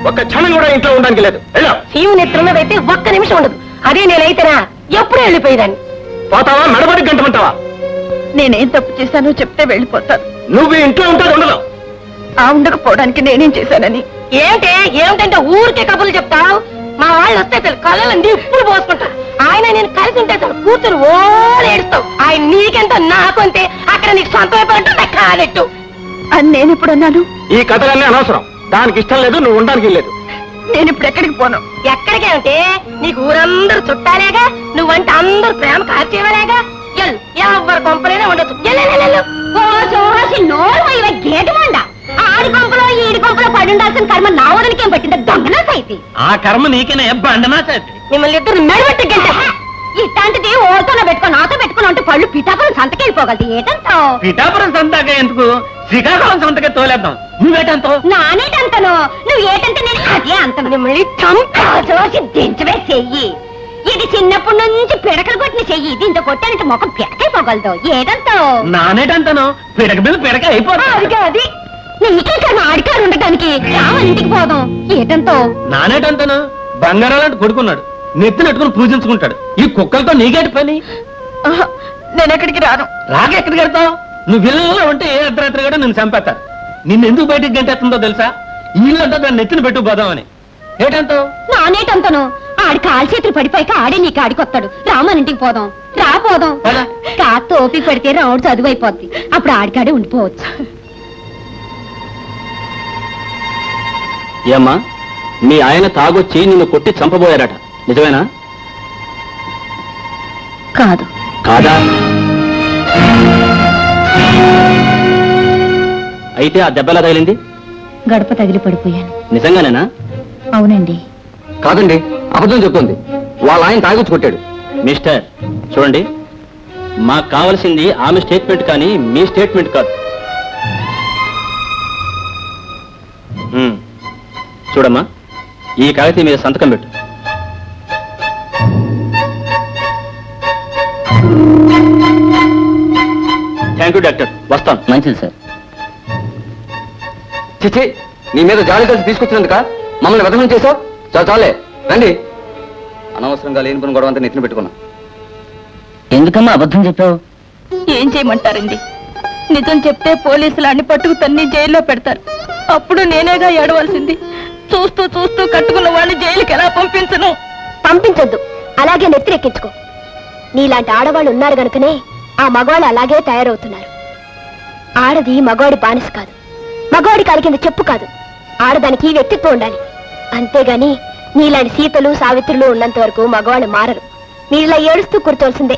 ఒక్క క్షణం కూడా ఇంట్లో ఉండడానికి లేదు. శివుని ఎత్తున్నదైతే ఒక్క నిమిషం ఉండదు. అదే నేనైతేనా ఎప్పుడూ వెళ్ళిపోయేదాన్ని. పోతావా మెడబడి గంటమంటావా? నేనేం తప్పు చేశానో చెప్తే వెళ్ళిపోతాను. నువ్వు ఇంట్లో ఉంటావు ఉండదు. ఆ ఉండకపోవడానికి నేనేం చేశానని? ఏమిటంటే ఊరికే కబుర్లు చెప్తావు. మా వాళ్ళు వస్తే కళ్ళలో నిప్పులు పోసుకుంటారు. ఆయన నేను కలిసి ఉంటే కూతురు ఏడుస్తావు. ఆయన నీకెంత నాకంతే అక్కడ నీకు సొంతం అయిపోయినట్టు నాకు కాదెట్టు అని నేను ఇప్పుడు అన్నాను. ఈ కథలన్నీ అనవసరం. దానికి ఇష్టం లేదు, నువ్వు ఉండడానికి లేదు. నేను ఇప్పుడు ఎక్కడికి పోను. ఎక్కడికేమిటే నీకు ఊరందరూ చుట్టాలేగా, నువ్వంటే అందరూ ప్రేమ కార్చేవాలేగా. ఎవరు కొంపలేనే ఉండొచ్చు. గేటు మండ ఆడి కొంపలో ఈడి కొంపలో పడి ఉండాల్సిన కర్మ నా వదనికేం పట్టింది? దొంగనా సైతి. ఆ కర్మ నీకేనే బండనా సైతి. మిమ్మల్ని ఇద్దరు మెడబెట్టి గంట ఇట్లాంటిది ఓతోనే పెట్టుకుని నాతో పెట్టుకుని ఉంటే పళ్ళు పిఠాపురం సంతకెళ్ళిపోగలదు. ఏటంతో పిఠాపురం సంతగా ఎందుకు, శ్రీకాకుళం సంతకే తోలేద్దాం. నువ్వేటంతో? నానేటంతను. నువ్వు ఏటంటే నేను అదే అంతను. మిమ్మల్ని చంపి దించవే చెయ్యి. ఇది చిన్నప్పటి నుంచి పిడకలు కొట్టిన చెయ్యి. దీంతో కొట్టానంటే మొఖం పిడకైపోగలదు. ఏటంతో? నానేటంతను. పిడక మీద పిడక అయిపోతుంది. అది నీకే కన్నా ఆడికారు ఉండటానికి ఇంటికి పోదాం. ఏటంతో? నానేటంతను. బంగారాలంటే కొడుకున్నాడు, నెత్తినెట్టుకుని పూజించుకుంటాడు. ఈ కుక్కలతో నీకేటి పని? నేను ఎక్కడికి రాను. రాకెక్కడికి వెళ్తావు? నువ్వు ఇళ్ళలో ఉంటే ఏ అర్ధరాత్రి కూడా నిన్ను చంపేస్తారు. నిన్ను ఎందుకు బయటికి గంటేస్తుందో తెలుసా? ఇల్లు అంటే దాన్ని నెత్తిన పెట్టు పోదామని. ఏటంతో? నానేటంతను. ఆడి కాలు చేతులు పడిపోయాక ఆడే నీకు ఆడికొస్తాడు. రామనింటికి పోదాం. రాపోదాం. కాస్త ఓపిక పడితే రావుడు చదువు అయిపోద్ది. అప్పుడు ఆడికాడే ఉండిపోవచ్చు. ఏమ్మా, మీ ఆయన తాగొచ్చి నిన్ను కొట్టి చంపబోయారట, నిజమేనా? కాదు. కాదా? అయితే ఆ దెబ్బలా తగిలింది? గడప తగిలి పడిపోయాను. నిజంగానేనా? అవునండి. కాదండి, అబద్ధం చెప్తుంది. వాళ్ళ ఆయన తాగొచ్చి కొట్టాడు. మిస్టర్, చూడండి, మాకు కావలసింది ఆమె స్టేట్మెంట్ కానీ మీ స్టేట్మెంట్ కాదు. చూడమ్మా, ఈ కాగితం మీద సంతకం పెట్టు. థ్యాంక్ యూ డాక్టర్, వస్తాను. మంచిది సార్. చిచ్చి, నీ మీద జాలి కలిసి తీసుకొచ్చినందుక మమ్మల్ని వదనం చేసావు. చాలే రండి. అనవసరంగా లేని పని గొడవ అంతా నెత్తిన పెట్టుకున్నా. ఎందుకమ్మా అబద్ధం చెప్పావు? ఏం చేయమంటారండి? నిజం చెప్తే పోలీసులు అన్ని పట్టుకు తన్ని జైల్లో పెడతారు. అప్పుడు నేనేగా ఏడవలసింది. చూస్తూ చూస్తూ కట్టుకున్న వాడిని జైలుకి ఎలా పంపించను? పంపించొద్దు, అలాగే నెత్తిరెక్కించుకో. నీలాంటి ఆడవాళ్ళు ఉన్నారు గనుకనే ఆ మగవాళ్ళు అలాగే తయారవుతున్నారు. ఆడది మగవాడి బానిస కాదు, మగవాడి కాలి కింద చెప్పు కాదు. ఆడదానికి వ్యక్తిత్వం ఉండాలి. అంతేగాని నీలాంటి సీతలు సావిత్రులు ఉన్నంత వరకు మగవాళ్ళు మారరు. నీళ్ళ ఏడుస్తూ కూర్చోవలసిందే.